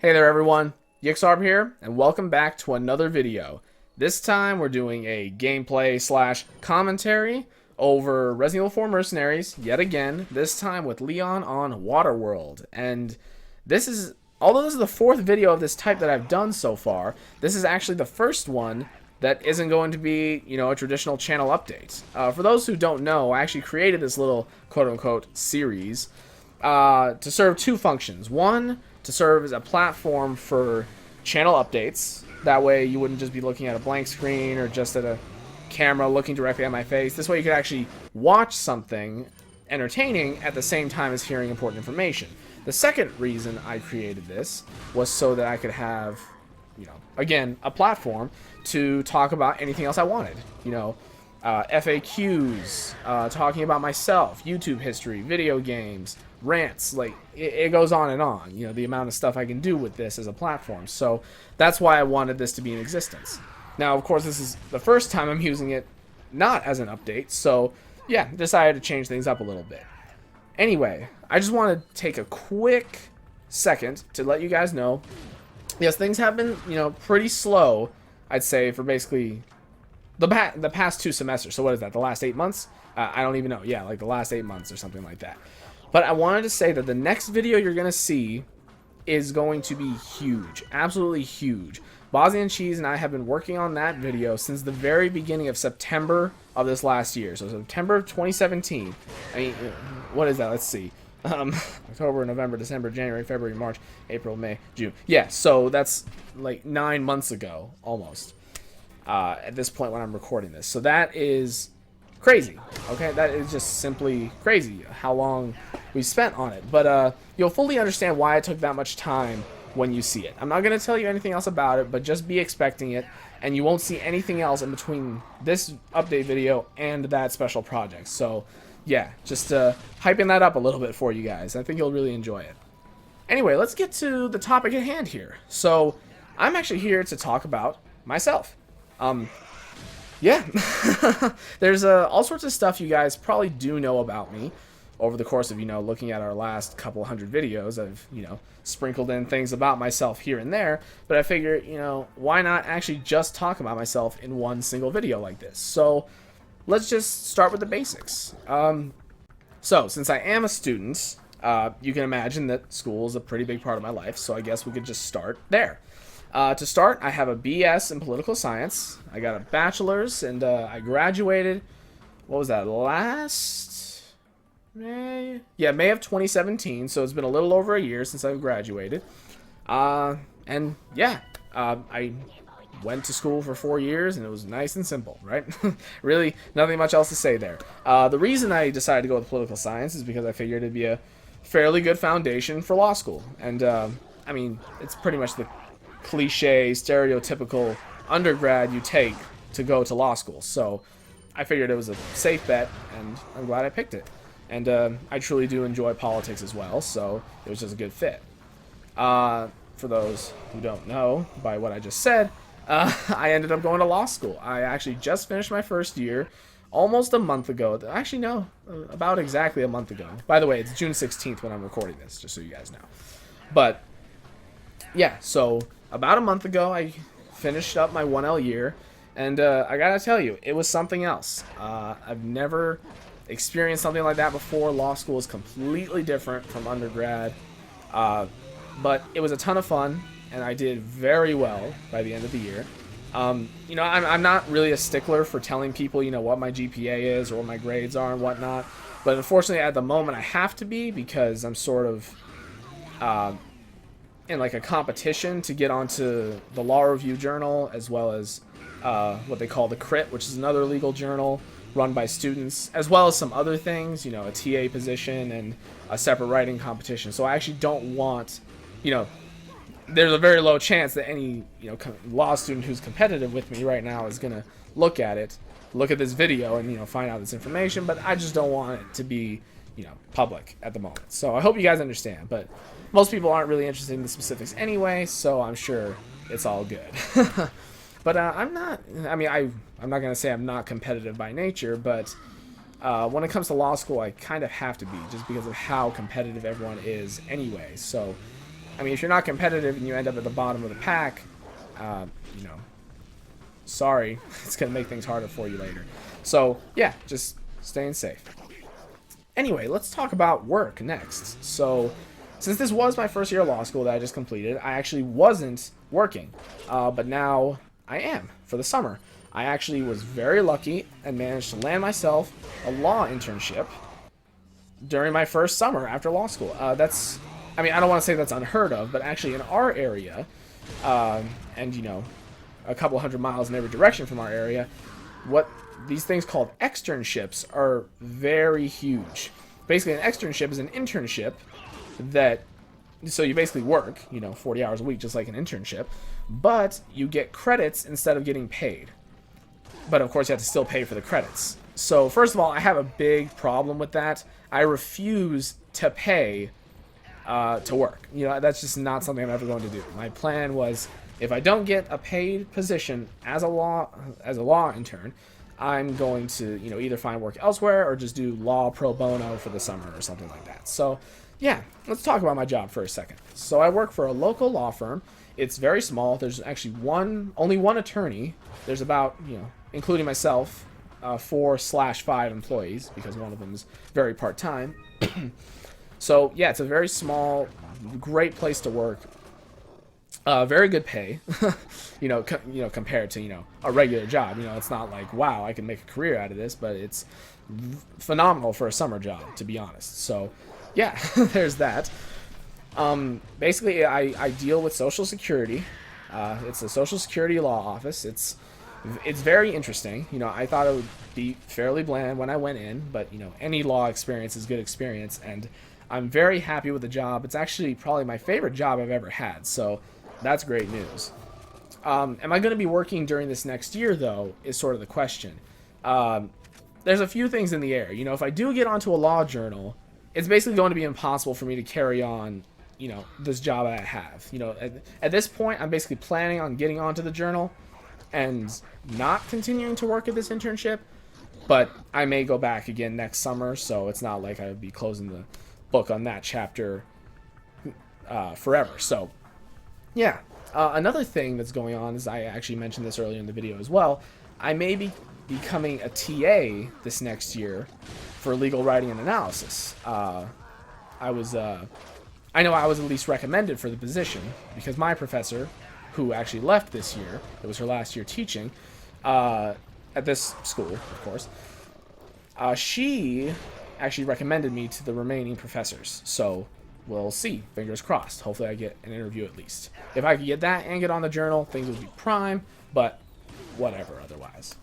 Hey there everyone, Yxlarb here, and welcome back to another video. This time we're doing a gameplay slash commentary over Resident Evil 4 Mercenaries, yet again, this time with Leon on Waterworld. And although this is the fourth video of this type that I've done so far, this is actually the first one that isn't going to be, a traditional channel update. For those who don't know, I actually created this little quote-unquote series to serve two functions. One, to serve as a platform for channel updates. That way you wouldn't just be looking at a blank screen or just at a camera looking directly at my face. This way you could actually watch something entertaining at the same time as hearing important information. The second reason I created this was so that I could have, again, a platform to talk about anything else I wanted. FAQs, talking about myself, YouTube history, video games, rants, like it goes on and on, the amount of stuff I can do with this as a platform. So that's why I wanted this to be in existence. Now, of course, this is the first time I'm using it not as an update, so yeah, decided to change things up a little bit. Anyway, I just want to take a quick second to let you guys know, yes, things have been, pretty slow, I'd say, for basically the past 2 semesters. So what is that, the last 8 months? I don't even know. Yeah, like the last 8 months or something like that. But I wanted to say that the next video you're going to see is going to be huge. Absolutely huge. Bosniancheese and I have been working on that video since the very beginning of September of this last year. So September of 2017. I mean, what is that? Let's see. October, November, December, January, February, March, April, May, June. Yeah, so that's like 9 months ago, almost. At this point when I'm recording this. So that is crazy. Okay, that is just simply crazy how long we spent on it. But you'll fully understand why it took that much time when you see it. I'm not going to tell you anything else about it, but just be expecting it, and you won't see anything else in between this update video and that special project. So yeah, just hyping that up a little bit for you guys. I think you'll really enjoy it. Anyway, let's get to the topic at hand here. So I'm actually here to talk about myself. Yeah, there's all sorts of stuff you guys probably do know about me over the course of, looking at our last couple hundred videos. I've, sprinkled in things about myself here and there, but I figure, why not actually just talk about myself in one single video like this? So let's just start with the basics. So since I am a student, you can imagine that school is a pretty big part of my life, so I guess we could just start there. To start, I have a BS in political science. I got a bachelor's, and I graduated, what was that, last May? Yeah, May of 2017, so it's been a little over a year since I've graduated. And yeah, I went to school for 4 years, and it was nice and simple, right? Really, nothing much else to say there. The reason I decided to go with political science is because I figured it'd be a fairly good foundation for law school. And, I mean, it's pretty much the cliche, stereotypical undergrad you take to go to law school. So I figured it was a safe bet, and I'm glad I picked it. And I truly do enjoy politics as well, so it was just a good fit. For those who don't know, by what I just said, I ended up going to law school. I actually just finished my first year almost a month ago. Actually, no, about exactly a month ago. By the way, it's June 16th when I'm recording this, just so you guys know. But yeah, so about a month ago, I finished up my 1L year, and I gotta tell you, it was something else. I've never experienced something like that before. Law school is completely different from undergrad, but it was a ton of fun, and I did very well by the end of the year. I'm not really a stickler for telling people, what my GPA is or what my grades are and whatnot, but unfortunately at the moment I have to be, because I'm sort of in like a competition to get onto the Law Review Journal, as well as what they call the Crit, which is another legal journal run by students, as well as some other things, a TA position and a separate writing competition. So I actually don't want, there's a very low chance that any, law student who's competitive with me right now is going to look at this video and, find out this information, but I just don't want it to be, public at the moment. So I hope you guys understand, but most people aren't really interested in the specifics anyway, so I'm sure it's all good. But I'm not going to say I'm not competitive by nature, but when it comes to law school, I kind of have to be, just because of how competitive everyone is anyway. So I mean, if you're not competitive and you end up at the bottom of the pack, you know, sorry, it's going to make things harder for you later. So, yeah, just staying safe. Anyway, let's talk about work next. So, since this was my first year of law school that I just completed, I actually wasn't working, but now I am for the summer. I actually was very lucky and managed to land myself a law internship during my first summer after law school. That's, I mean, I don't want to say that's unheard of, but actually in our area, and you know, a couple hundred miles in every direction from our area, what these things called externships are very huge. Basically, an externship is an internship that, so you basically work, you know, 40 hours a week, just like an internship, but you get credits instead of getting paid. But of course, you have to still pay for the credits. So first of all, I have a big problem with that. I refuse to pay to work. You know, that's just not something I'm ever going to do. My plan was, if I don't get a paid position as a law intern, I'm going to, you know, either find work elsewhere or just do law pro bono for the summer or something like that. So, yeah, let's talk about my job for a second. So I work for a local law firm. It's very small. There's actually only one attorney. There's about, you know, including myself, 4/5 employees, because one of them is very part-time. So, yeah, it's a very small, great place to work. Very good pay, you know, compared to, you know, a regular job. You know, it's not like, wow, I can make a career out of this, but it's phenomenal for a summer job, to be honest. So, yeah, there's that. Basically, I deal with Social Security. It's a Social Security law office. It's very interesting. You know, I thought it would be fairly bland when I went in, but, you know, any law experience is good experience, and I'm very happy with the job. It's actually probably my favorite job I've ever had, so that's great news. Am I going to be working during this next year, though, is sort of the question. There's a few things in the air. You know, if I do get onto a law journal, it's basically going to be impossible for me to carry on, you know, this job I have. You know, at this point, I'm basically planning on getting onto the journal and not continuing to work at this internship, but I may go back again next summer, so it's not like I would be closing the book on that chapter forever. So, yeah. Another thing that's going on is, I actually mentioned this earlier in the video as well, I may be becoming a TA this next year for legal writing and analysis. I know I was at least recommended for the position because my professor, who actually left this year, it was her last year teaching at this school, of course, she actually recommended me to the remaining professors. So we'll see. Fingers crossed. Hopefully I get an interview at least. If I could get that and get on the journal, things would be prime, but whatever otherwise.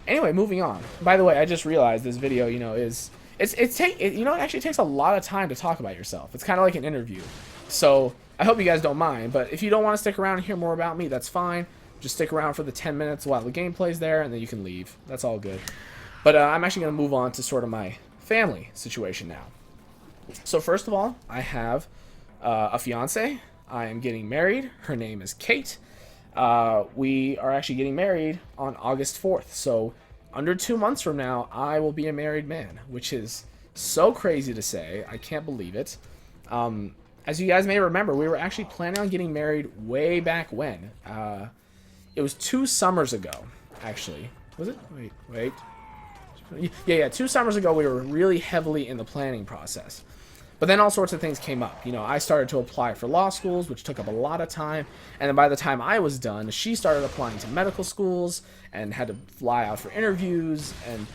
Anyway, moving on. By the way, I just realized this video, you know, it actually takes a lot of time to talk about yourself. It's kind of like an interview. So I hope you guys don't mind, but if you don't want to stick around and hear more about me, that's fine. Just stick around for the 10 minutes while the gameplay's there, and then you can leave. That's all good. But I'm actually going to move on to sort of my family situation now. So first of all, I have a fiance. I am getting married. Her name is Kate. We are actually getting married on August 4th. So under 2 months from now, I will be a married man, which is so crazy to say. I can't believe it. As you guys may remember, we were actually planning on getting married way back when. It was 2 summers ago, actually. Was it? Wait. Yeah, 2 summers ago, we were really heavily in the planning process. But then all sorts of things came up. You know, I started to apply for law schools, which took up a lot of time. And then by the time I was done, she started applying to medical schools and had to fly out for interviews and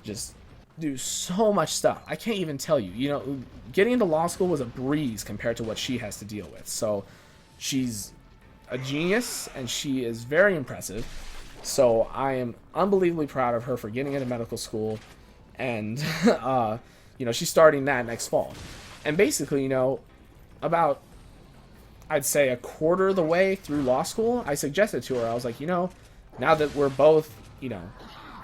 just do so much stuff. I can't even tell you. You know, getting into law school was a breeze compared to what she has to deal with. So she's a genius, and she is very impressive. So I am unbelievably proud of her for getting into medical school. And, you know, she's starting that next fall. And basically, you know, about, I'd say, a quarter of the way through law school, I suggested to her, I was like, you know, now that we're both, you know,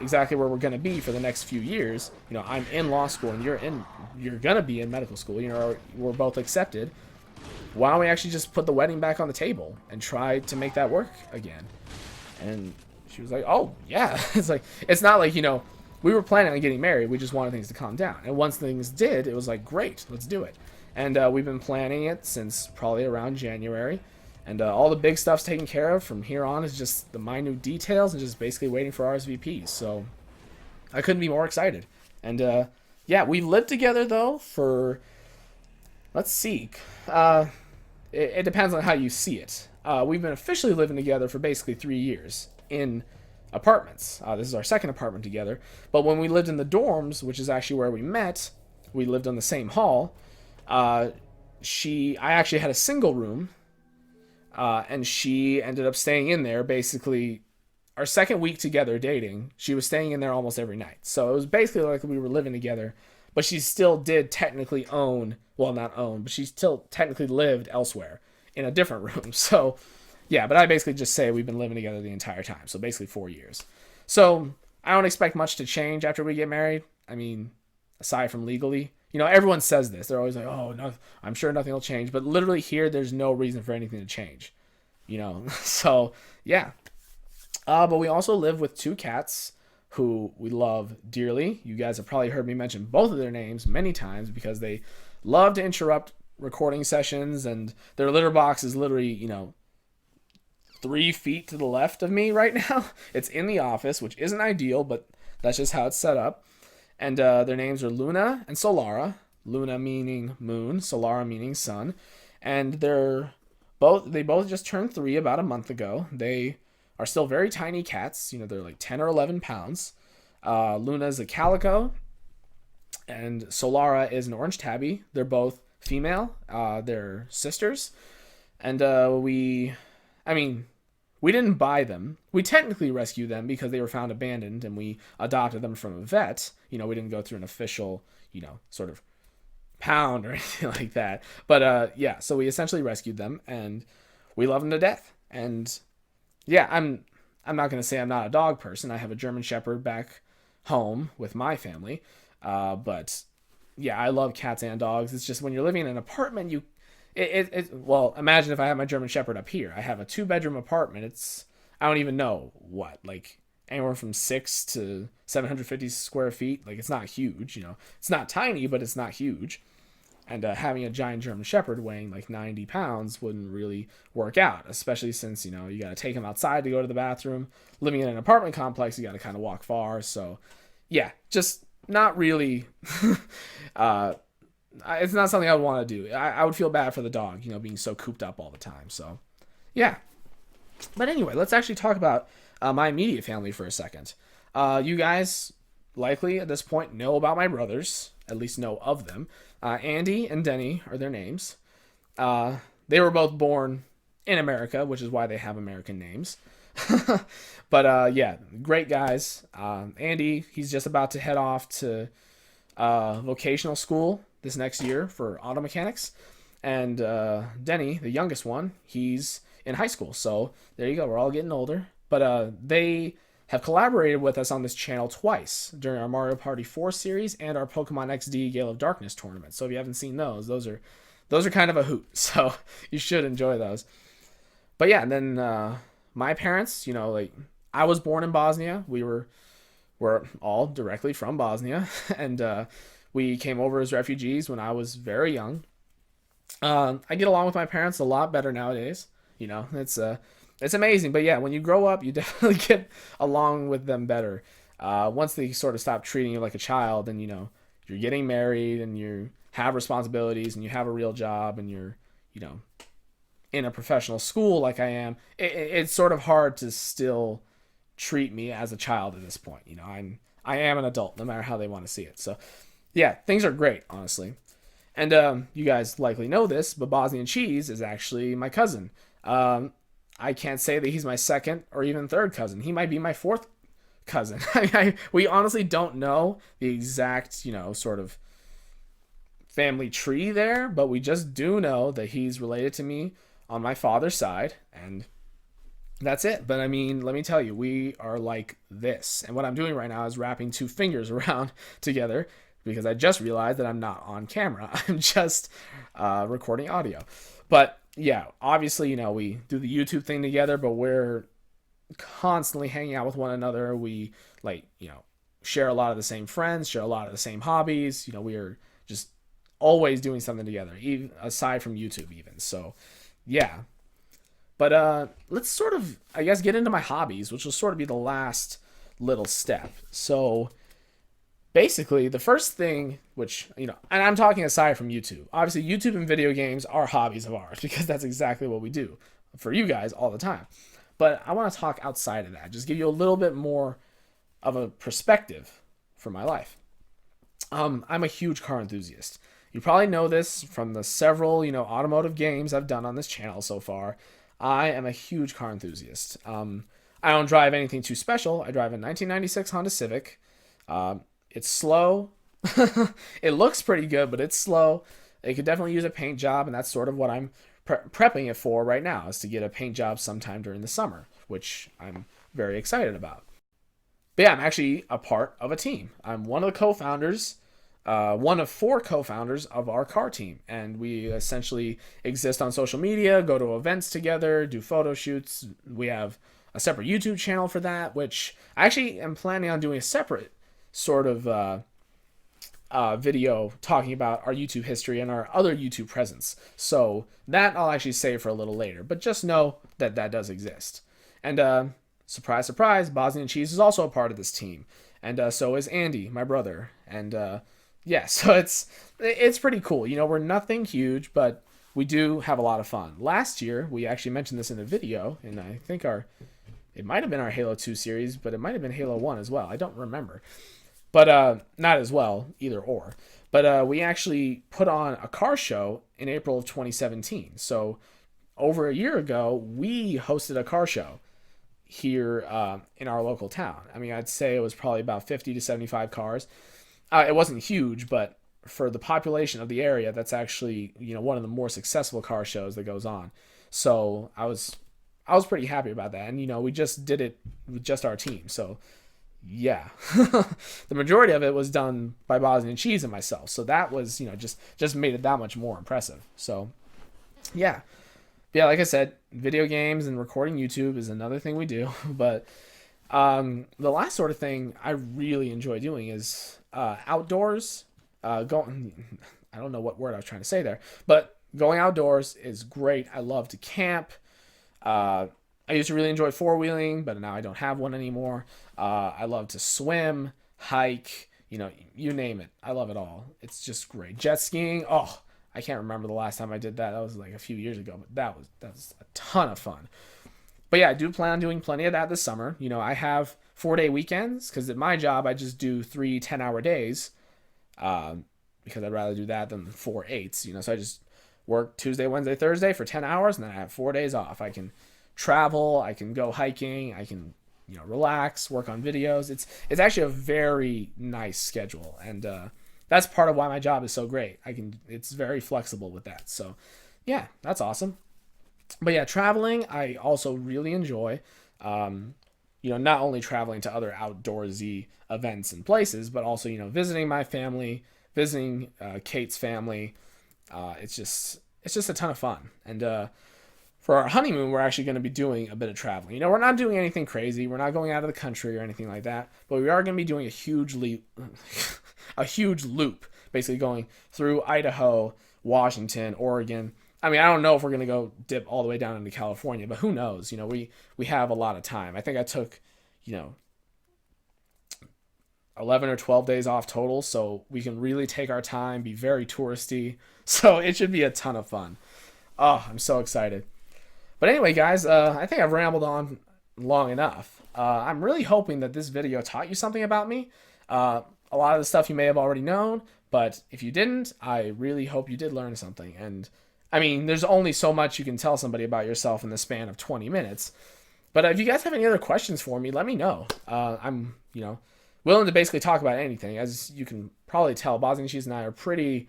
exactly where we're going to be for the next few years, you know, I'm in law school and you're going to be in medical school, you know, we're both accepted. Why don't we actually just put the wedding back on the table and try to make that work again? And she was like, oh, yeah. It's not like, you know, we were planning on getting married. We just wanted things to calm down. And once things did, it was like, great, let's do it. and we've been planning it since probably around January. And all the big stuff's taken care of. From here on is just the minute details and just basically waiting for RSVPs. So I couldn't be more excited. And yeah, we lived together though for, let's see, it depends on how you see it. We've been officially living together for basically 3 years in apartments. This is our second apartment together. But when we lived in the dorms, which is actually where we met, we lived on the same hall. I actually had a single room, and she ended up staying in there basically our second week together dating. She was staying in there almost every night. So it was basically like we were living together, but she still did technically own, well, not own, but she still technically lived elsewhere in a different room. So yeah, but I basically just say we've been living together the entire time. So basically 4 years. So I don't expect much to change after we get married. I mean, aside from legally, everyone says this. They're always like, oh, no, I'm sure nothing will change. But literally here, there's no reason for anything to change. So yeah. But we also live with two cats who we love dearly. You guys have probably heard me mention both of their names many times because they love to interrupt recording sessions, and their litter box is literally, 3 feet to the left of me right now. It's in the office, which isn't ideal, but that's just how it's set up. And their names are Luna and Solara. Luna meaning moon, Solara meaning sun. And they both just turned 3 about a month ago. They are still very tiny cats. They're like 10 or 11 pounds. Luna is a calico, and Solara is an orange tabby. They're both female. They're sisters. And we didn't buy them. We technically rescued them because they were found abandoned, and we adopted them from a vet. We didn't go through an official, sort of pound or anything like that. But yeah, so we essentially rescued them, and we love them to death. And yeah, I'm not going to say I'm not a dog person. I have a German Shepherd back home with my family. But yeah, I love cats and dogs. It's just when you're living in an apartment, well, imagine if I had my German Shepherd up here. I have a 2-bedroom apartment. I don't even know what, like anywhere from 6 to 750 square feet. Like, it's not huge, it's not tiny, but it's not huge. And having a giant German Shepherd weighing like 90 pounds wouldn't really work out, especially since, you got to take him outside to go to the bathroom. Living in an apartment complex, you got to kind of walk far. So yeah, just not really, it's not something I would want to do. I would feel bad for the dog, being so cooped up all the time. So yeah. But anyway, let's actually talk about my immediate family for a second. You guys likely at this point know about my brothers, at least know of them. Andy and Denny are their names. They were both born in America, which is why they have American names. But yeah, great guys. Andy, he's just about to head off to vocational school this next year for auto mechanics. And Denny, the youngest one, he's in high school. So there you go. We're all getting older. But they have collaborated with us on this channel twice during our Mario Party 4 series and our Pokemon XD Gale of Darkness tournament. So if you haven't seen those are kind of a hoot. So you should enjoy those. But yeah, and then my parents, I was born in Bosnia. We're all directly from Bosnia, and we came over as refugees when I was very young. I get along with my parents a lot better nowadays. It's amazing. But yeah, when you grow up, you definitely get along with them better. Once they sort of stop treating you like a child, and you're getting married, and you have responsibilities, and you have a real job, and you're in a professional school like I am, it's sort of hard to still treat me as a child at this point. I am an adult, no matter how they want to see it. So yeah, things are great, honestly. And you guys likely know this, but Bosniancheese is actually my cousin. I can't say that he's my second or even third cousin. He might be my fourth cousin. We honestly don't know the exact, sort of family tree there, but we just do know that he's related to me on my father's side, and that's it. But let me tell you, we are like this. And what I'm doing right now is wrapping 2 fingers around together because I just realized that I'm not on camera. I'm just recording audio. But yeah, obviously, we do the YouTube thing together, but we're constantly hanging out with one another. We share a lot of the same friends, share a lot of the same hobbies. We are just always doing something together, even aside from YouTube, even. So, yeah. But let's sort of, I guess, get into my hobbies, which will sort of be the last little step. So, basically, the first thing, which, and I'm talking aside from YouTube. Obviously, YouTube and video games are hobbies of ours because that's exactly what we do for you guys all the time. But I want to talk outside of that, just give you a little bit more of a perspective for my life. I'm a huge car enthusiast. You probably know this from the several, automotive games I've done on this channel so far. I am a huge car enthusiast. I don't drive anything too special. I drive a 1996 Honda Civic. It's slow. It looks pretty good, but it's slow. It could definitely use a paint job, and that's sort of what I'm prepping it for right now, is to get a paint job sometime during the summer, which I'm very excited about. But yeah, I'm actually a part of a team. I'm one of the co-founders, one of four co-founders of our car team, and we essentially exist on social media, go to events together, do photo shoots. We have a separate YouTube channel for that, which I actually am planning on doing a separate sort of video talking about our YouTube history and our other YouTube presence. So that I'll actually save for a little later, but just know that that does exist. And surprise, surprise, Bosniancheese is also a part of this team, and so is Andy, my brother. And yeah, so it's pretty cool. We're nothing huge, but we do have a lot of fun. Last year, we actually mentioned this in a video, and I think it might have been our Halo 2 series, but it might have been Halo 1 as well. I don't remember. But not as well, either or. But we actually put on a car show in April of 2017. So over a year ago, we hosted a car show here in our local town. I mean, I'd say it was probably about 50 to 75 cars. It wasn't huge, but for the population of the area, that's actually one of the more successful car shows that goes on. So I was pretty happy about that, and we just did it with just our team. So yeah, the majority of it was done by Bosniancheese and myself. So that was just made it that much more impressive. So yeah. Yeah, like I said, video games and recording YouTube is another thing we do. But the last sort of thing I really enjoy doing is outdoors. Going, I don't know what word I was trying to say there, but going outdoors is great. I love to camp. I used to really enjoy four-wheeling, but now I don't have one anymore. I love to swim, hike, you name it. I love it all. It's just great. Jet skiing, oh, I can't remember the last time I did that. That was like a few years ago, but that was a ton of fun. But yeah, I do plan on doing plenty of that this summer. I have 4-day weekends because at my job I just do 3 10-hour days because I'd rather do that than 4 8s. So I just work Tuesday, Wednesday, Thursday for 10 hours, and then I have 4 days off. I can travel, I can go hiking, I can relax, work on videos. It's actually a very nice schedule, and that's part of why my job is so great. It's very flexible with that. So yeah, that's awesome. But yeah, traveling I also really enjoy. Not only traveling to other outdoorsy events and places, but also visiting my family, visiting Kate's family. It's just a ton of fun. And for our honeymoon, we're actually going to be doing a bit of traveling. We're not doing anything crazy. We're not going out of the country or anything like that, but we are going to be doing a huge leap, a huge loop, basically going through Idaho, Washington, Oregon. I mean, I don't know if we're going to go dip all the way down into California, but who knows? We have a lot of time. I think I took, 11 or 12 days off total, so we can really take our time, be very touristy. So it should be a ton of fun. Oh, I'm so excited. But anyway, guys, I think I've rambled on long enough. I'm really hoping that this video taught you something about me. A lot of the stuff you may have already known, but if you didn't, I really hope you did learn something. And I mean, there's only so much you can tell somebody about yourself in the span of 20 minutes. But if you guys have any other questions for me, let me know. I'm, willing to basically talk about anything. As you can probably tell, Bosniancheese and I are pretty,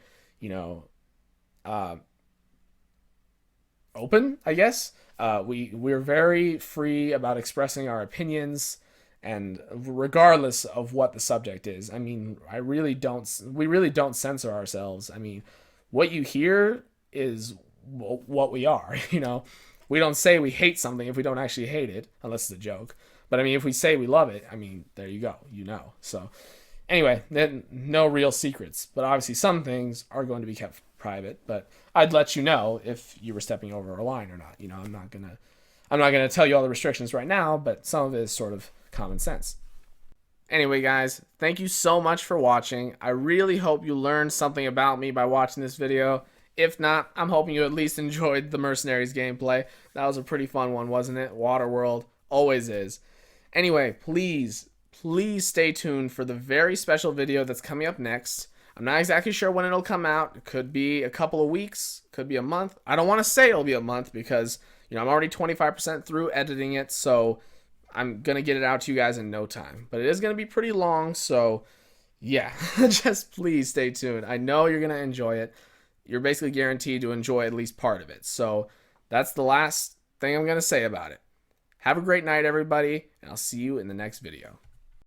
open, I guess. We're very free about expressing our opinions, and regardless of what the subject is. I mean, we really don't censor ourselves. I mean, what you hear is what we are. We don't say we hate something if we don't actually hate it, unless it's a joke. But I mean, if we say we love it, I mean, there you go. So Anyway, then no real secrets, but obviously some things are going to be kept private. But I'd let you know if you were stepping over a line or not. You know, I'm not gonna tell you all the restrictions right now, but some of it is sort of common sense. Anyway, guys, thank you so much for watching. I really hope you learned something about me by watching this video. If not, I'm hoping you at least enjoyed the Mercenaries gameplay. That was a pretty fun one, wasn't it? Waterworld always is. Anyway, please stay tuned for the very special video that's coming up next. I'm not exactly sure when it'll come out. It could be a couple of weeks, could be a month. I don't want to say it'll be a month because, I'm already 25% through editing it, so I'm going to get it out to you guys in no time. But it is going to be pretty long, so yeah, just please stay tuned. I know you're going to enjoy it. You're basically guaranteed to enjoy at least part of it. So that's the last thing I'm going to say about it. Have a great night, everybody, and I'll see you in the next video.